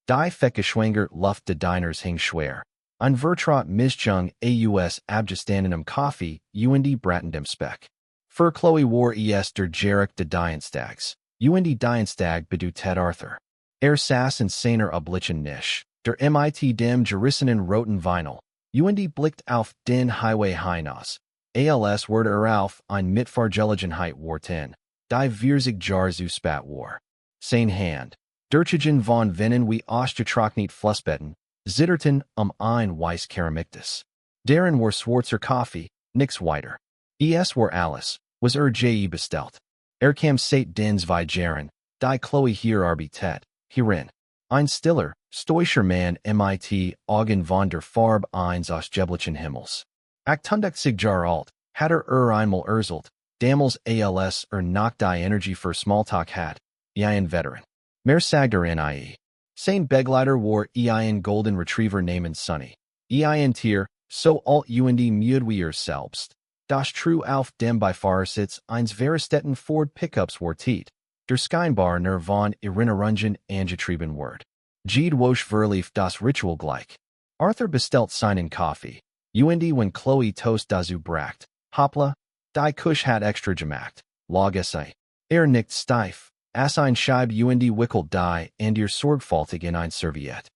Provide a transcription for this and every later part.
Die Feckeschwanger Luft de Diners hing schwer. Ein Vertrot Misjung aus Abgestandenem Kaffee, und Brattendem Speck. Für Chloe war der Jarek de Dienstags. Und Dienstag bedeutet Arthur. Sass und seiner Oblichen nicht. Der mit dem gerissenen roten Vinyl. Und blickt auf den Highway hinaus. Als word auf ein Mitfahrgelegenheit warten. Die Vierzig Jar zu spat war. Sein Hand. Durchigen von Vennen wie Ostgetrocknet Flussbetten, Zitterten ein Weiss Keramiktis. Deren war Schwarzer Kaffee, nix weiter. War alles, was je bestellt. Kam seit den zwei Jahren, die Chloe hier arbeitet, hierin. Ein stiller, stoischer Mann mit Augen von der Farbe eines ausgeblichen Himmels. Achtundig sig Jar alt, hat einmal erzählt, damals als noch die Energie für Smalltalk hat, ein Veteran. Mehr sagt nie. Sein Begleiter war ein Golden Retriever namens Sunny. Ein Tier, so alt und müde wie selbst. Das true auf dem Beifahrersitz eines Verestetten Ford Pickups war Tiet. Der Scheinbar nur von Erinnerungen angetrieben wird. Jede Woche verlief das Ritual gleich. Arthur bestellt seinen Kaffee. Und when Chloe Toast dazu bracht, hoppla, die Kusch hat extra gemacht. Log sei. Nickt steif. Ein Scheib und wickelt die und sorgfältig in ein Serviette.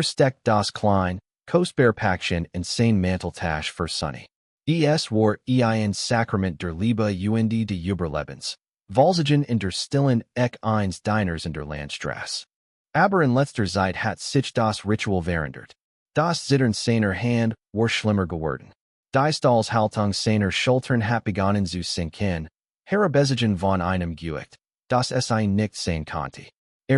Steckt das klein, kostbar Päckchen in sein Manteltasch für Sunny. War ein Sakrament der Liebe und des Überlebens. Walsigen in der stillen Eck eines Diners in der Landstraße. Aber in letzter Zeit hat sich das Ritual verändert. Das Zittern seiner Hand war schlimmer geworden. Die Stahlshaltung seiner Schultern hat begonnen zu sinken, herabesigen von einem Gewicht, das ein nicht sein konnte.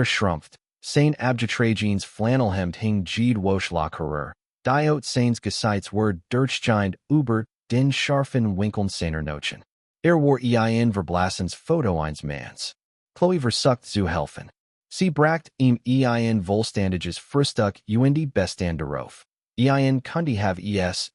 Schrumpft, sein abgetragenes Flannelhemd hing jede Woche lockerer, die seines Gesichts were durchscheint über den scharfen Winkeln seiner Nochen. War ein verblassens Foto eines Manns. Chloe versucht zu helfen. Sie bracht ihm ein vollständiges Frühstück und Bestand darauf. Kunde have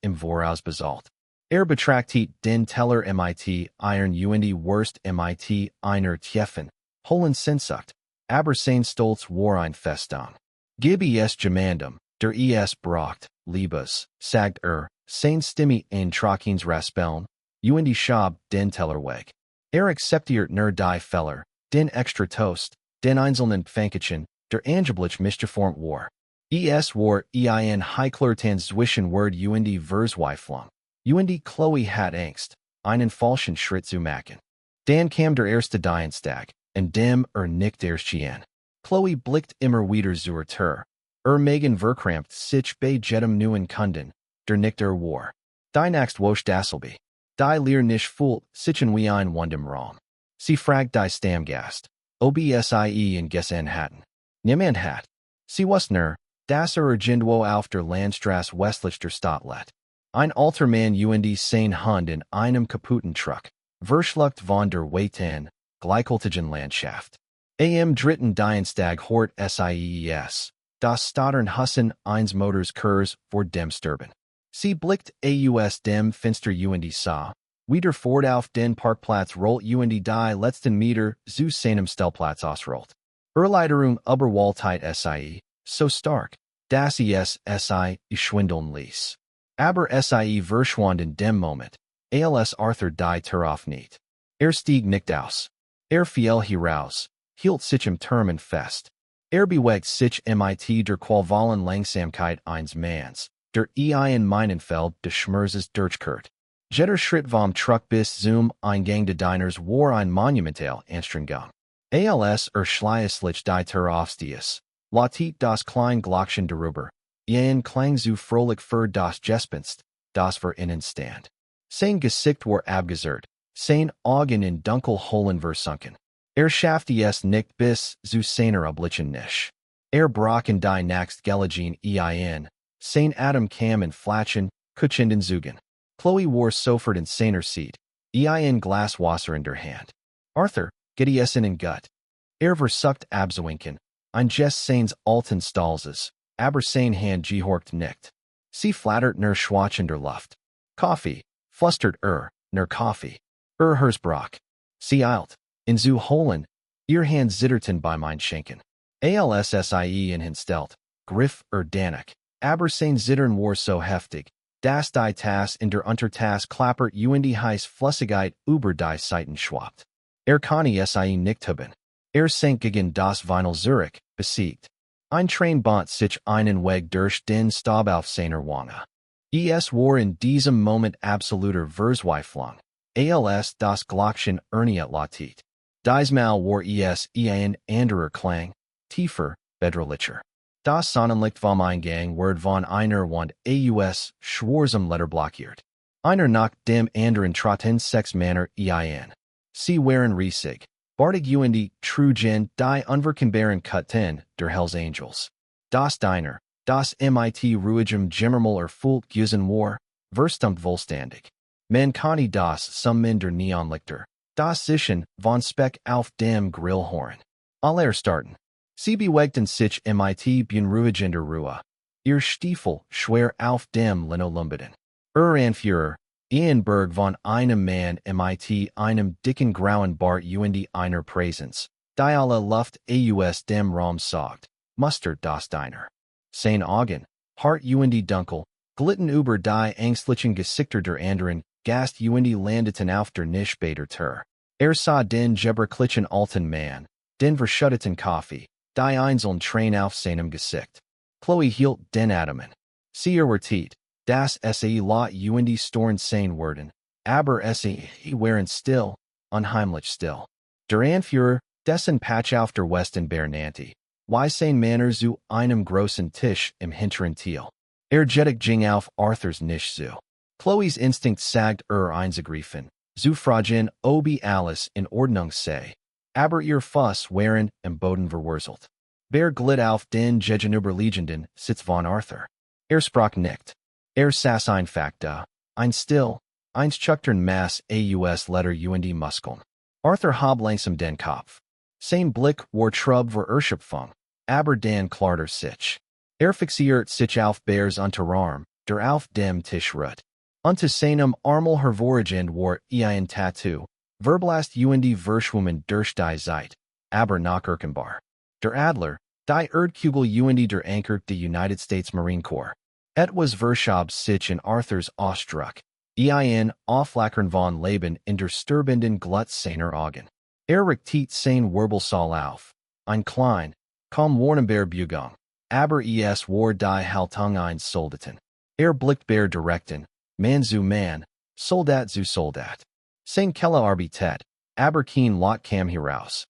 im Voraus bezahlt. Betrachtet den Teller mit Iron und Wurst mit einer tiefen, hohlen Sehnsucht, aber sein Stolz war ein Festung. Gib gemandum, der braucht, Liebes, sagt sein Stimme ein Trockens Raspeln, und schab den Teller weg. Akzeptiert nur die Feller, den extra Toast, den einzelnen Pfänkchen, der angeblich misgeformt war. War ein heikler zwischen Word und Verzweiflung. Und Chloe hat Angst, einen falschen Schritt zu machen. Dann kam der erste Dienstag, und dem nicht erschien. Chloe blickt immer wieder zur Tür. Magen verkrampft sich bei jedem neuen Kunden, der nicht war. Die nächste Woche dasselbe. Die Lehr nicht fühlt sich wie ein Wundem Raum. Sie fragt die Stammgast, ob in Gessen hatten. Niemand hat. Sie wussten dass irgendwo auf der Landstraße westlich der Stadt let. Ein alter Mann und sein Hund in einem kaputten Truck. Verschluckt von der weiten, gleichgültigen Landschaft. Am dritten Dienstag hort SIES. Das Stottern Hussen eines Motors Kurs vor dem Sturben. Sie blickt aus dem Finster und sah, wieder fort auf den Parkplatz rollt und die letzten Meter zu seinem Stellplatz ausrollt. Erleiderung Überwaltheit SIE, so stark, dass SIE schwindeln ließ. Aber SIE verschwand in dem Moment, als Arthur die Tür aufniet. Stieg nicht aus. Fiel heraus, hielt sich im Turmen fest. Bewegt sich mit der qualvollen Langsamkeit eines Manns, der in Minenfeld des Schmerzes durchkehrt. Jeder Schritt vom Truck bis zum Eingang des Diners war ein monumental Anstrengung. Als schließlich die Tür aufstieß, lautet das kleine Glockchen darüber. Klang zu fröhlich für das Gespenst, das vor innen stand. Sein Gesicht war abgesert, sein Augen in dunkel Hohlen versunken. Schaffte es nicht bis zu seiner Oblichen nicht. Brach in die nächst gelegen ein, sein Atem kam in Flatschen, kutschenden Zügen. Chloe war sofort in seiner Seat, ein Glas Wasser in der Hand. Arthur, geht es in den Gut. Versucht abzuwinken, ein Jess seines alten Stalses, aber sein Hand gehorcht nicht. Sie flattert nur Schwach in der Luft. Kaffee, flustert nur Kaffee. Hersbrach. Sie eilt, in zu holen, ihr Hand zitterten bei mein Schenken. Alssie in Hinstelt, Griff Danik. Aber sein Zittern war so heftig, dass die Tas in der Untertas klappert und die heiß Flüssigkeit über die Seiten schwappt. Kann sie nicht haben. Sank gegen das Vinyl Zurich, besiegt. Ein Train bont sich einen Weg durch den Staub auf seiner Wange. Es war in diesem Moment absoluter Verzweiflung. Als das Glockchen erniet latit. Diesmal war es ein anderer Klang, tiefer, bedrohlicher. Das Sonnenlicht vom Eingang wird von einer Wand aus schwarzem Leder blockiert. Einer nach dem anderen trotten sechs Männer ein. Sie waren riesig, bartig und trugen die unverkennbaren Kutten der Hells Angels. Das Diner, das mit ruhigem Gemurmel erfüllt gewesen war, verstummt vollständig. Man konnte das Summen der Neonlichter, das Zischen von Speck auf dem Grillhorn. Aller starten. Sie bewegten sich mit beunruhigender Ruhe. Ihr Stiefel schwer auf dem Linoleumboden. Anführer, Berg von einem Mann mit einem dicken grauen Bart und einer Präsenz, die alle Luft aus dem Raum saugt, mustert das Diner. Sein Augen, hart und dunkel, glitten über die ängstlichen Gesichter der anderen, Gast und landeten auf der Nische der Tür. Sah den gebrechlichen alten Mann, den verschütteten Kaffee, die einzeln Train auf seinem Gesicht. Chloe hielt den Atemen. Sie erwartet, dass sie laut und storn sein werden, aber sie waren still, unheimlich still. Der Anführer, dessen Patch auf der Westen nannte, wie sein Männer zu einem großen Tisch im hinteren Teil. Jettig ging auf Arthurs Nische zu. Chloes Instinkt sagt einzugreifen, zu fragen, ob alles in Ordnung sei. Aber ihr Fuss waren im Boden verwurzelt. Glitt auf den gegenüberliegenden Sitz von Arthur. Sprach nicht. Saß einfach da, ein still, schuchtern Mass aus Letter und Muskeln. Arthur hob langsam den Kopf. Sein Blick war trub vor Erschöpfung, aber dann klarter sich. Fixiert sich auf Bears Unterarm, der auf dem Tisch ruht. Unter seinem Armel hervorragend war ein Tattoo, verblasst und verschwommen durch die Zeit, aber noch erkennbar. Der Adler, die Erdkugel und der Anker der United States Marine Corps. Was verschob sich in Arthurs Ausdruck, Auflackern von Leben in der sterbenden Glut seiner Augen. Richtet sein Wirbelsaal auf, ein klein, kaum warnbar Bugung, aber es war die Haltung eines Soldaten. Blickt direkten, Man zu Man, Soldat zu Soldat. Sein Kelle Arbeitet, aber kein Lot kam heraus.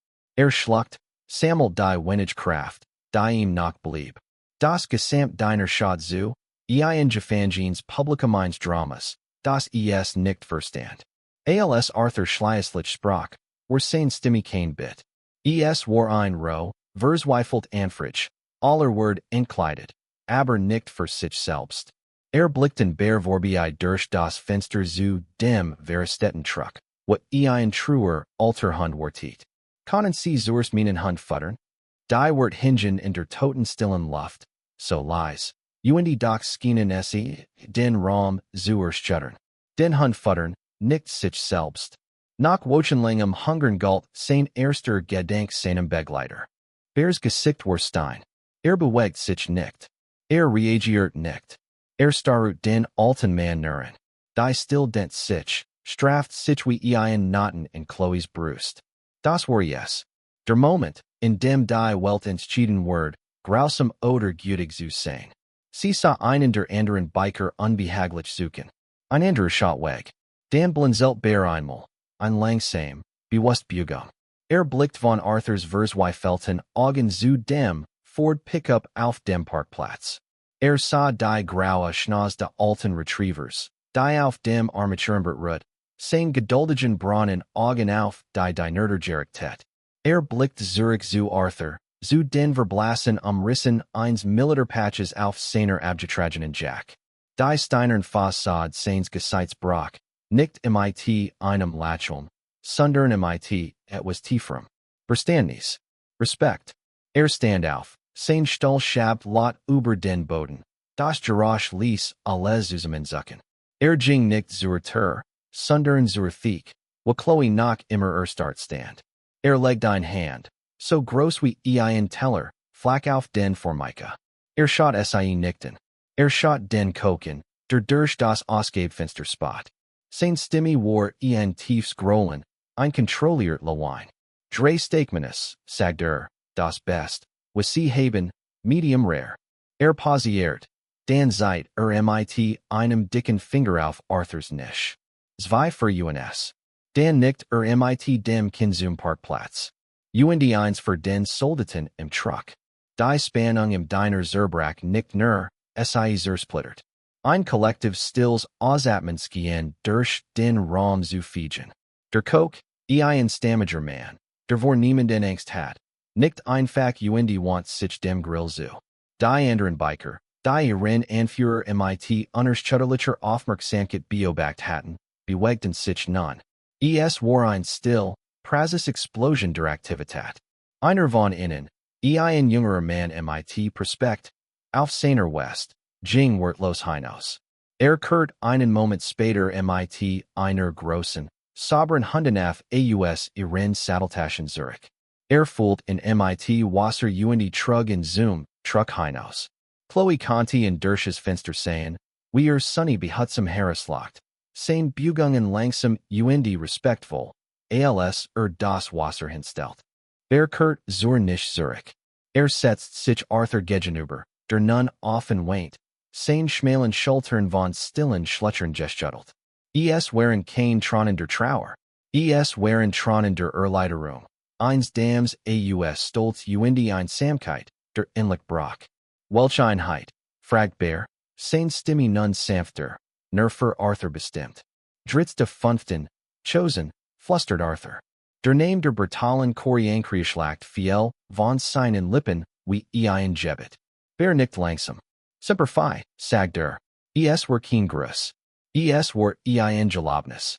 Schluckt, sammelt die wenig Kraft, die ihm noch blieb. Das Gesamt deiner Schad zu, Gefangens publica meines Dramas, das nicht verstand. Als Arthur schließlich sprach, war sein Stimme kein Bit. War ein Roh, verzweifelt anfrich, aller Word entkleidet, aber nicht für sich selbst. Blickten vorbei durch das Fenster zu dem Veristätten-Truck, what treuer, alter Hund wartet. Können Sie zuerst meinen Hund futtern? Die wird hingen in der toten stillen Luft, so leise. Und doch schienen sie, den Raum zuerst schuttern. Den Hund futtern, nicht sich selbst. Nach wochenlangem Hungern galt sein erster Gedank seinem Begleiter. Bears Gesicht war stein. Bewegt sich nicht. Reagiert nicht. Starrut den alten Mann nuren. Die still dent sich, straft sich wie ein Noten in Chloes Brust. Das war yes. Der Moment, in dem die Welt entschieden word, grausam oder gütig zu sein. Sie sah einen der anderen Biker unbehaglich suchen. Ein anderer Schott weg. Dan blinzelt einmal, ein langsam, bewusst Bugung. Blickt von Arthurs verzweifelten Augen zu dem Ford Pickup auf dem Parkplatz. Sah die graue Schnauz der alten Retrievers, die auf dem Armaturenbrett ruht, sein geduldigen braunen Augen auf die Nerder gerichtet. Blickt zurück zu Arthur, zu den verblassen Umrissen eines Militärpatches auf seiner abgetragenen Jack. Die steinern Fassade seines Gesichts brach, nicht mit einem Lächeln, sondern mit etwas tieferem. Verständnis. Respekt. Stand auf, sein Stuhl schabt laut über den Boden. Das Geräusch ließ alles zusammenzucken. Ging nicht zur Tür, sondern zur Theke, wo Chloe noch immer erstarrt stand. Legt ein Hand, so groß wie ein Teller, Flak auf den Formica. Shot sie nichten. Shot den Koken, durch das Ausgabefenster Sein Stimme war tiefs Grollen, ein kontrolliert Lawein. Drei Steakmanis, sagt das Best, was sie haben, medium rare. Pausiert, dann seit mit einem dicken Finger auf Arthurs Nisch. Zwei für UNS. Dan nickt mit dem Konsumparkplatz. Und eins für den Soldaten im Truck. Die Spannung im Diner Zerbrach nickt sie zersplittert. Ein Kollektiv stills Ausatmenskien durch den Raum zu fegen. Der Koch, ein stammiger Mann, der vor niemanden Angst hat, nickt einfach und want sich dem Grill zu. Die anderen Biker, die ihren Anführer mit unerschütterlicher Aufmerksamkeit beobachtet hatten, bewegten sich nun. Es war ein still, prazes Explosion der Aktivität. Einer von ihnen, ein jüngerer Mann mit Prospekt, auf seiner West, ging wortlos hinaus. Kehrt einen Moment später mit einer großen, sauberen Hundenaf aus ihren Satteltaschen zurück. Fühlt in mit Wasser und Trug in Zoom, Truck hinaus. Chloe Conti in Dersches Fenster sehen, wir sunny behutsam Harrislacht, sein Bugungen langsam und respektvoll, als das Wasser hinstellt. Kehrt zur nicht zurück. Setzt sich Arthur gegenüber, der nun offen weint, sein schmalen Schultern von stillen Schlutchern gestüttelt. Waren kein tronender Trauer. Waren tronender Erleiderung. Eins Dams aus Stolz und Einsamkeit, der Inlich Brock. Welch Einheit, fragt Bär, sein Stimme nun sanfter, für Arthur bestimmt. Dritz de Fünften, chosen, flustert Arthur. Der Name der Bertalen Korienkriegschlacht fiel, von seinen Lippen, wie ein Jebet. Bär nickt langsam. Semper Fi, sagt war kein Gruß. War ein Gelobnis.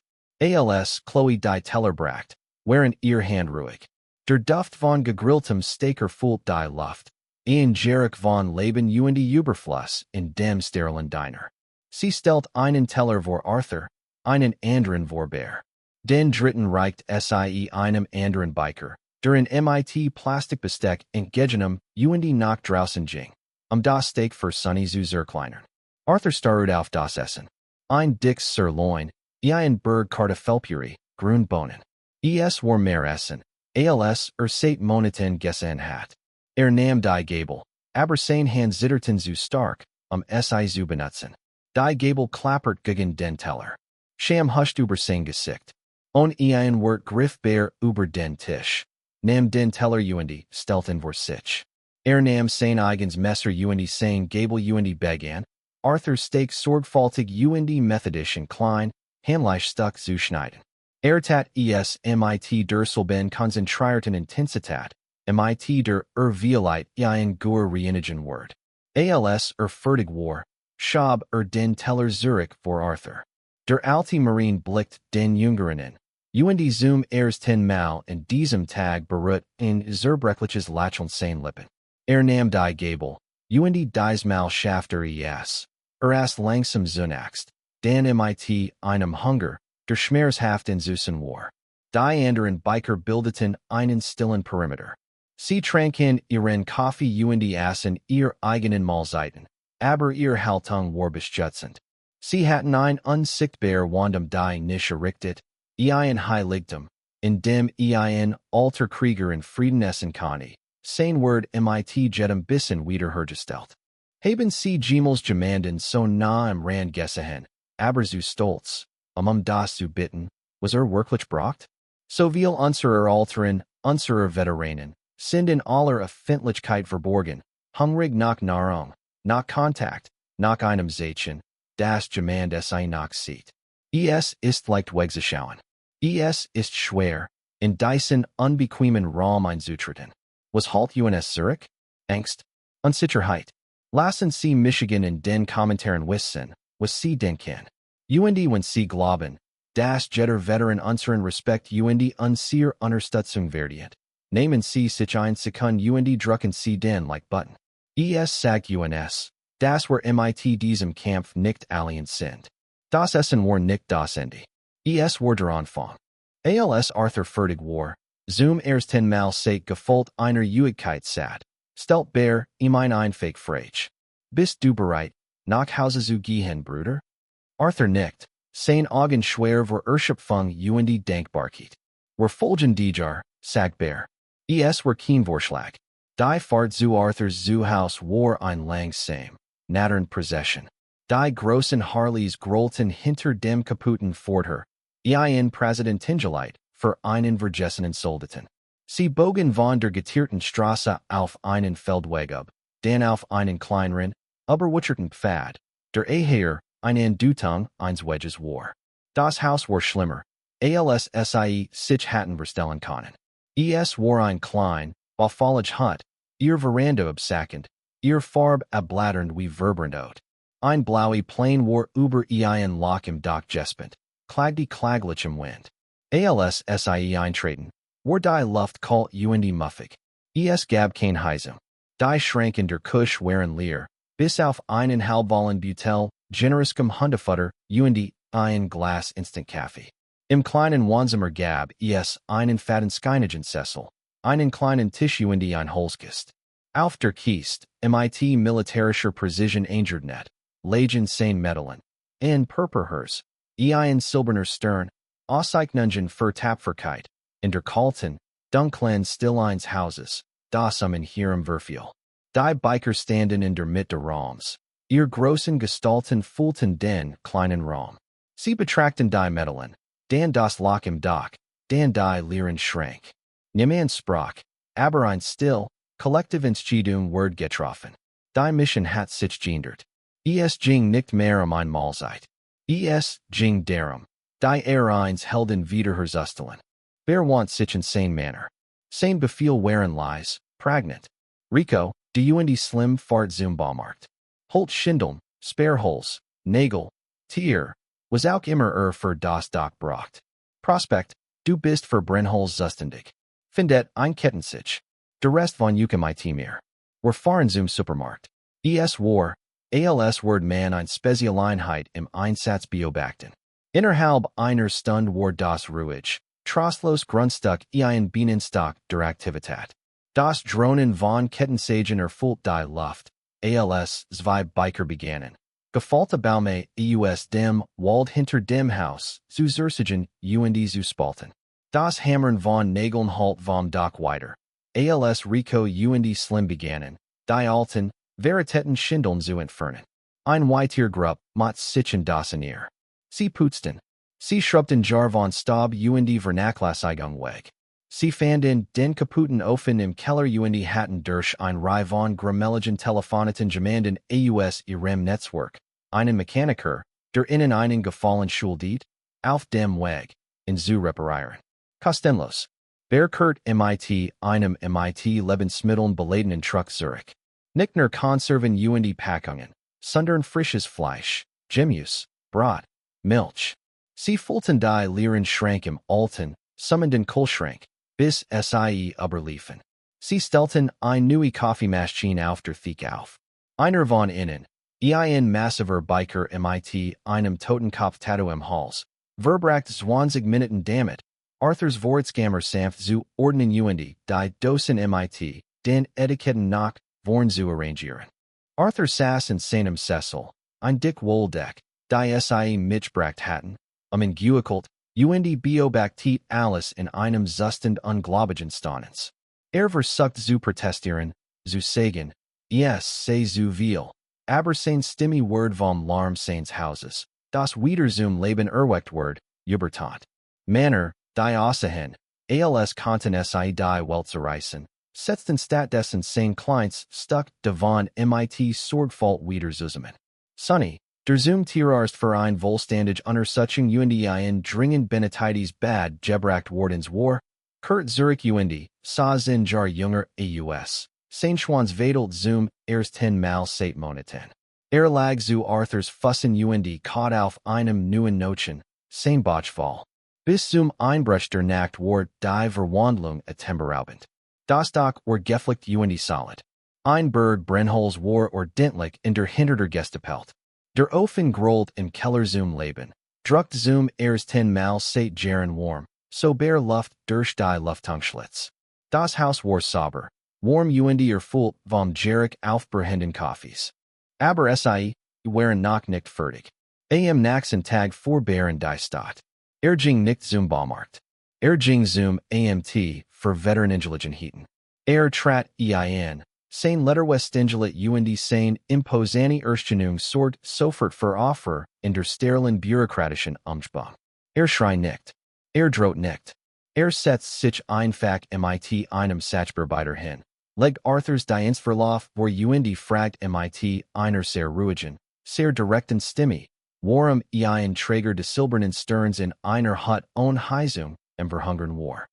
Chloe die Tellerbracht, waren ihr Hand ruhig. Der Duft von gegrilltem Steaker füllt die Luft. Ein Geruch von Leben und Überfluss in dem sterilen Diner. Sie stellt einen Teller vor Arthur, einen anderen vor Bär. Den dritten reicht sie einem anderen Biker, der in mit Plastikbesteck entgegenem und nach draußen ging. Das Steak für Sunny zu zerkleinern. Arthur starrt auf das Essen. Ein dicks Sirloin, ein Berg Kartoffelpüree, Grünbohnen. War mehr Essen, als seit Monaten gessen hat. Nahm die Gabel, aber sein Hand zitterten zu stark, sie zu benutzen. Die Gabel klappert gegen den Teller. Scham huscht über sein Gesicht. Ein Wort griff Bär über den Tisch. Nahm den Teller und stellten vor sich. Nahm sein eigens Messer und sein Gabel und begann, Arthur's Steak sorgfältig und methodisch und klein, handlich stuck zu schneiden. Tat mit der selben konzentrierten Intensität, mit der Vielheit ein reinigen Wort. Als fertig war, schob den Teller zurück vor Arthur. Der alte Marine blickt den Jüngeren an, und zum ersten Mal in diesem Tag beruht in zerbrechliches Lächeln sein Lippen. Nahm die Gabel, und diesmal schaffte es. Langsam zunächst, dann mit einem Hunger, der schmerzhaft in Süßen war. Die anderen Biker bildeten einen stillen Perimeter. Sie tranken ihren Kaffee und aßen ihr eigenen Mahlzeiten, aber ihr Haltung war beschützend. Sie hatten ein unsichtbar Wandem die nicht errichtet, ein Heiligtum, in dem ein alter Krieger in Frieden essen kann, sein Wort mit jedem Bissen wiederhergestellt. Haben sie Gemels gemanden so nah am Rand gesehen, aber zu stolz, das zu bitten, was wirklich braucht? So viel unserer Alteren, unserer Veteranen, sind in aller Öffentlichkeit verborgen, hungrig nach Nahrung, nach Kontakt, nach einem Zeichen, das Gemand sie nach sieht. Ist leicht wegzuschauen. Ist schwer, in diesen unbequemen Raum einzutreten. Was halt uns zurück? Angst, Unsicherheit. Lassen Sie Michigan in den Kommentaren wissen, was Sie denken. Und wenn Sie glauben, dass jeder Veteran unseren Respekt und unsere Unterstützung verdient, nehmen Sie sich ein Sekund und drücken Sie den Like-Button. Sagt uns, das war mit diesem Kampf nicht allen sind. Das Essen war nicht das Ende. War der Anfang. Als Arthur fertig war, zum ersten Mal seit gefolgt einer Ewigkeit satt, Stelt Bär, mein ein Fake Frage. Bist du bereit, nach Hause zu gehen, Bruder? Arthur nickt. Sein Augen schwer vor Erschöpfung und Dankbarkeit. Wir folgen Dijar, sagt Bär. Es war kein Vorschlag. Die Fahrt zu Arthurs Haus war ein lang Same. Nattern Prozession. Die großen Harleys grollten hinter dem kaputten Vorder. Ein Präsidentingeleit für einen vergessenen Soldaten. Sie bogen von der getierten Straße auf einen Feldweg ab, dann auf einen kleineren, überwucherten Pfad, der eher eine Dutung eines Weges war. Das Haus war schlimmer, als sich hatten verstellen können. Es war ein klein, bauffällig Hut, ihr Veranda absackend, ihr Farb abblatternd wie Verbrandot. Ein blaue Plane war über ein Loch im Dach gespent, klagte klaglich im Wind. Als eintreten, war die Luft kalt und muffig. Es gab kein Heisum. Die schrank in der Küche waren leer, bis auf einen halbvollen Butel, generiscum Hundefutter und ein Glas Instant-Kaffee. Im kleinen Wohnzimmer gab es einen fetten Skynigen-Sessel, einen kleinen Tisch und ein Holzkist. Auf der Kiste, mit militärischer Precision Eingernet, lagen sein Metallen. In Purpurhers, ein silberner Stern, Auszeichnungen für Tapferkeit, in der kalten, dunklen Stilleins Hauses, das in ihrem Verfehl. Die Biker standen in der Mitte der Raums. Ihr großen Gestalten füllten den kleinen Raum. Sie betrachten die Metallen, dann das Loch im Dach, dann die leeren Schrank. Niemand sprach, aber ein still, kollektiv Entscheidung word getroffen. Die Mission hat sich geändert. Es ging nicht mehr ein Mahlzeit. Es ging darum, die eins Helden wiederherzustellen. Wer want sich in sane manner. Sein Befehl waren leise, pregnant. Rico, die und slim fart zum Baumarkt. Holt Schindeln, Sperrholz, Nagel, Tier, was auch immer für das Dach bracht. Prospekt, du bist für Brennholz zuständig. Findet ein Kettensich. Der Rest von mit mir. Wir fahren zum Supermarkt. Es war, als word man ein Spezialeinheit im Einsatz beobachten. Innerhalb einer Stunde war das ruhig. Trostlos Grundstück ein Bienenstock der Aktivität. Das Drohnen von Kettensägen erfüllt die Luft, als zwei Biker begannen. Gefallte Baume dem Wald hinter dem Haus, zu zersigen und zu spalten. Das Hammern von Nägeln halt vom Dach weiter. Als Rico und Slim begannen, die alten, Veritäten Schindeln zu entfernen. Ein weiter Grupp mot sich in das Nier. Sie putzten. Sie schrubbten Jar von Staub und Vernachlässigung weg. Sie fanden den kaputten Ofen im Keller und hatten durch ein Reihe von grammeligen Telefoneten gemanden aus ihrem Netzwerk. Einen Mechaniker, der ihnen einen Gefallen schuldet, auf dem Weg, in zu reparieren. Kostenlos. Berkert einem Lebensmitteln beladenen Truck Zurich. Nicht nur Konserven und Packungen, sondern frisches Fleisch, Gemüse, Brot, Milch. Sie füllten die leeren Schrank im alten, summenden Kühlschrank, bis sie überliefen. Sie stellten eine neue Kaffeemaschine auf der Theke auf. Einer von ihnen, ein massiver Biker mit einem Totenkopf-Tattoo im Hals, verbrachte 20 Minuten damit, Arthurs Vorratskammer sanft zu ordnen und die Dosen den Etiketten nach vorn zu arrangieren. Arthur saß in seinem Sessel, ein dick Wohldeck, die mitgebracht hatten, gewickelt, und beobachtet alles in einem Zustand unglaublichen Staunens. Versucht zu protestieren, zu sagen, sei zu viel, aber sein Stimme Word vom Larm seines Hauses, das wieder zum Leben erweckt Word, übertat. Männer, die aussehen, als konnten die Welt zerreißen, setzten stattdessen sein Kleins stuck devon sorgfalt wieder zusammen. Sonny, der zum Tierarzt für ein vollständig Untersuchung und ein dringend Benetitis bad gebracht wordens war, Kurt Zurich und sah sein Jar junger aus. Sein Schwanz vedelt zum ersten Mal seit Monaten. Lag zu Arthurs Fussen und caught auf einem neuen Notion, sein Botchfall. Bis zum Einbruch der Nacht war die Verwandlung atemberaubend. Das Dach war geflickt und solid. Ein Bird Brennholz war ordentlich in der Hinterder Gestapelt. Der Ofen grollt im Keller zum Leben, druckt zum ersten Mal seit Jahren warm, so bare Luft durch die Luftungsschlitz. Das Haus war sauber, Warm und erfüllt vom Jarek aufbrechenden Kaffees. Aber sie waren noch nicht fertig. Am nächsten Tag vorbaren die Stadt. Ging nicht zum Baumarkt. Ging zum AMT für Veteranenhilfen. Trat ein, sein Letterwestenglet und sein imposante Erscheinung sorgt sofort für Offer in der sterilen bürokratischen Umgebung. Schreit nicht. Droht nicht. Setzt sich einfach mit einem Sachbearbeiter hin. Legt Arthurs Dienstverlauf vor und fragt mit einer sehr ruhigen, sehr direkten Stimme, warum ein Träger des silbernen Sterns in einer Hut ohne Heizung im Verhungern war.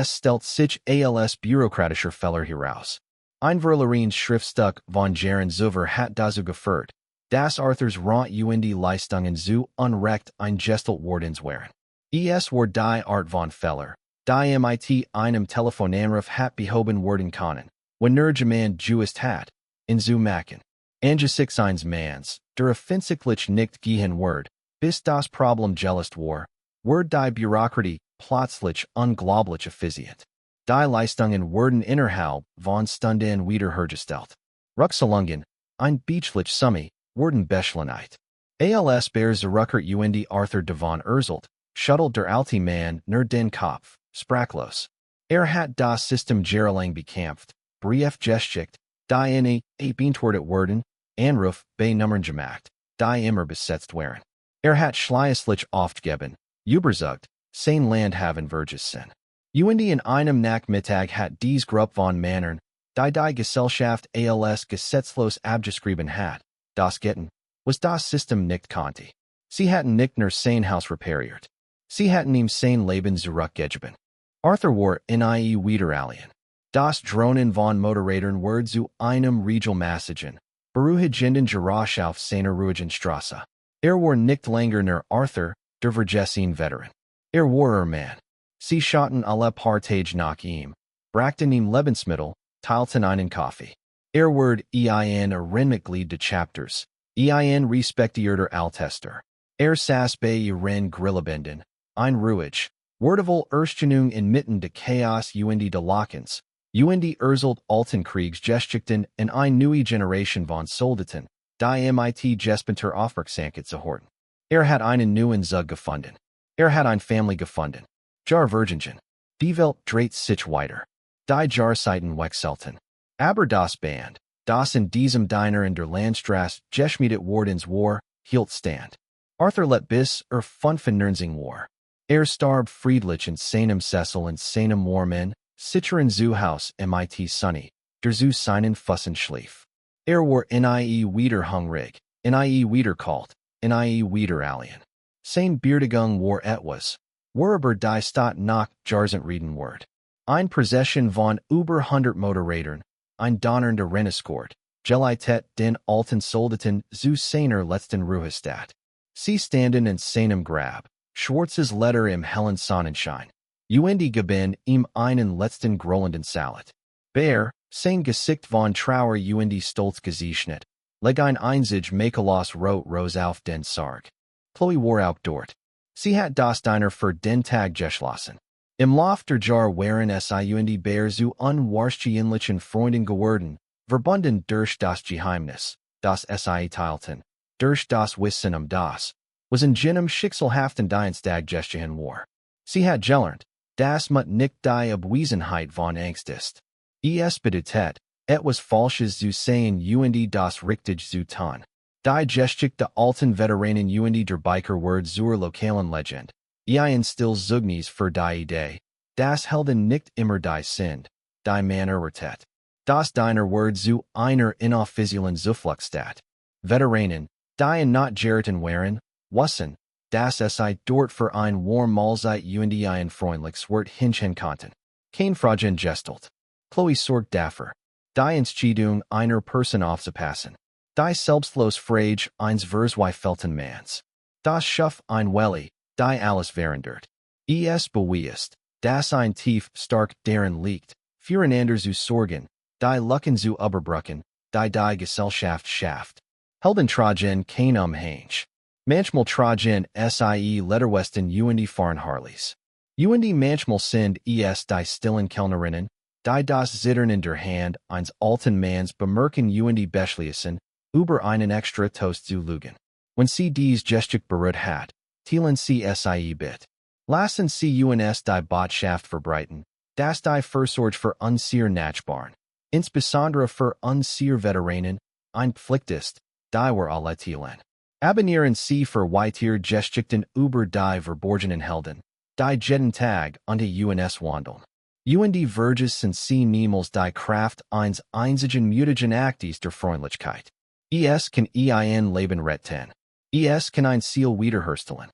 Stellt sich als bürokratischer Fehler heraus. Ein Verlerin Schriftstück von Jaren Zuver hat dazu geführt, dass Arthurs Rant und Leistungen zu unrecht eingestellt worden waren. War die Art von Fehler, die mit einem Telefonanruf hat behoben worden können, wenn jemand Juist hat, in zu machen. Angesichts eines Manns, der offensichtlich nicht gehen wird, bis das Problem gelöst war, wird die Bürokratie plötzlich unglaublich effizient. Die Leistungen werden innerhalb von Stunden wiederhergestellt. Rückzahlungen, ein beachlich Summe, werden beschleunigt. Als Zurucker und Arthur davon erzählt, schuttelt der alte Mann nur den Kopf, sprachlos. Hat das System jahrelang bekämpft, brief gestickt, die beantwortet werden, Anruf bei Nummern gemacht, die immer besetzt waren. Hat schließlich aufgegeben, überzeugt, sein Land haben vergessen. Und in einem Nachmittag hat dies Gruppe von Männern, die Gesellschaft als gesetzlos abgeschrieben hat, das Gitten, was das System nicht konnte. Sie hatten nicht nur sein Haus repariert. Sie hatten ihm sein Leben zurückgegeben. Arthur war wiederalien. Das Drohnen von Motorrädern wurde zu einem Regelmäßigen, beruhigenden Geräusch auf seiner ruhigen Straße. War nicht länger nur Arthur, der vergessene Veteran. War Mann. Sie schauten alle Partage nach ihm, brachten ihm Lebensmittel, teilten einen Kaffee. Wurde ein Rennmitglied des Chapters, ein respektierter Altester. Saß bei ihren Grillabenden, ein ruhig, würdevoll Erscheinung inmitten des Chaos und des Lakens, und erzählt alten Kriegsgeschichten in eine neue Generation von Soldaten, die mit gespannter Aufmerksamkeit zu hören. Hat einen neuen Zug gefunden. Hat eine Familie gefunden. Jar Virgingen. Die Welt dreht sich weiter. Die Jahrzeiten wechselten. Aber das Band, das in diesem Diner in der Landstraße geschmiedet wordens war, hielt stand. Arthur let bis 95 war. Starb friedlich in seinem Sessel in seinem warmen, sicheren Zuhaus mit Sonne, der zu seinen Füßen schlief. War wieder hungrig, wieder kalt, wieder alien. Sein Beerdigung war etwas, worüber die Stadt nach Jahrzehnten reden wird. Ein Prozession von über 100 Motorrädern, ein donnernder Renneskort, geleitet den alten Soldaten zu seiner letzten Ruhestadt. Sie standen in seinem Grab, schwarzes Leder im hellen Sonnenschein, und geben ihm einen letzten grollenden Salat. Bär, sein Gesicht von Trauer und Stolz gesegnet, leg ein einzig Makelos rot Rose auf den Sarg. Chloe war auch dort. Sie hat das Diner für den Tag geschlossen. Im Lauf der Jar waren und Bär zu unwahrscheinlichen Freunden geworden, verbunden durch das Geheimnis, das sie teilten, durch das Wissen das, was in jenem schicksalhaften Dienstag geschehen war. Sie hat gelernt, dass mit nicht die Abwesenheit von Angst ist. Bedeutet, etwas Falsches zu sehen und das richtig zu tun. Die Geschichte alten Veteranen und der Biker wird zur lokalen Legend. Ein stilles Zeugnis für die Idee, dass Helden nicht immer die sind, die man erwartet. Das Diner wird zu einer inoffiziellen Zufluchtsstadt. Veteranen, die not geraten waren, wussten, dass sie dort für ein warm Mahlzeit und ein freundliches Wort hinchen konnten. Kein Fragen gestalt. Chloe sorgt dafür, die Entscheidung einer Person aufzupassen. Die selbstlos Frage eines Verzweifelten Manns. Das Schuff ein Welle, die alles verhindert. Beweist, dass ein Tief stark darin liegt, füreinander zu sorgen, die Lücken zu überbrücken, die Gesellschaft schafft. Helden tragen kein Umhänge. Manchmal tragen sie Letterwesten und fahren Harleys. Und manchmal sind die stillen Kellnerinnen, die das Zittern in der Hand eines alten Manns bemerken und beschließen, über einen extra Toast zu lügen. Wenn sie dies Geschichte berührt hat, teilen sie sie bit. Lassen sie uns die Botschaft verbreiten, dass die Fürsorge für unsere Nachbarn, insbesondere für unsere Veteranen, ein Pflicht ist, die wir alle teilen. Abonnieren Sie für weitere Geschichten über die verborgenen Helden, die jeden Tag unter uns wandeln. Und Verges sind sie niemals die Kraft eines einzigen mutigen Aktes der Freundlichkeit. Es kann ein Leben retten. Es kann ein Ziel wiederherstellen.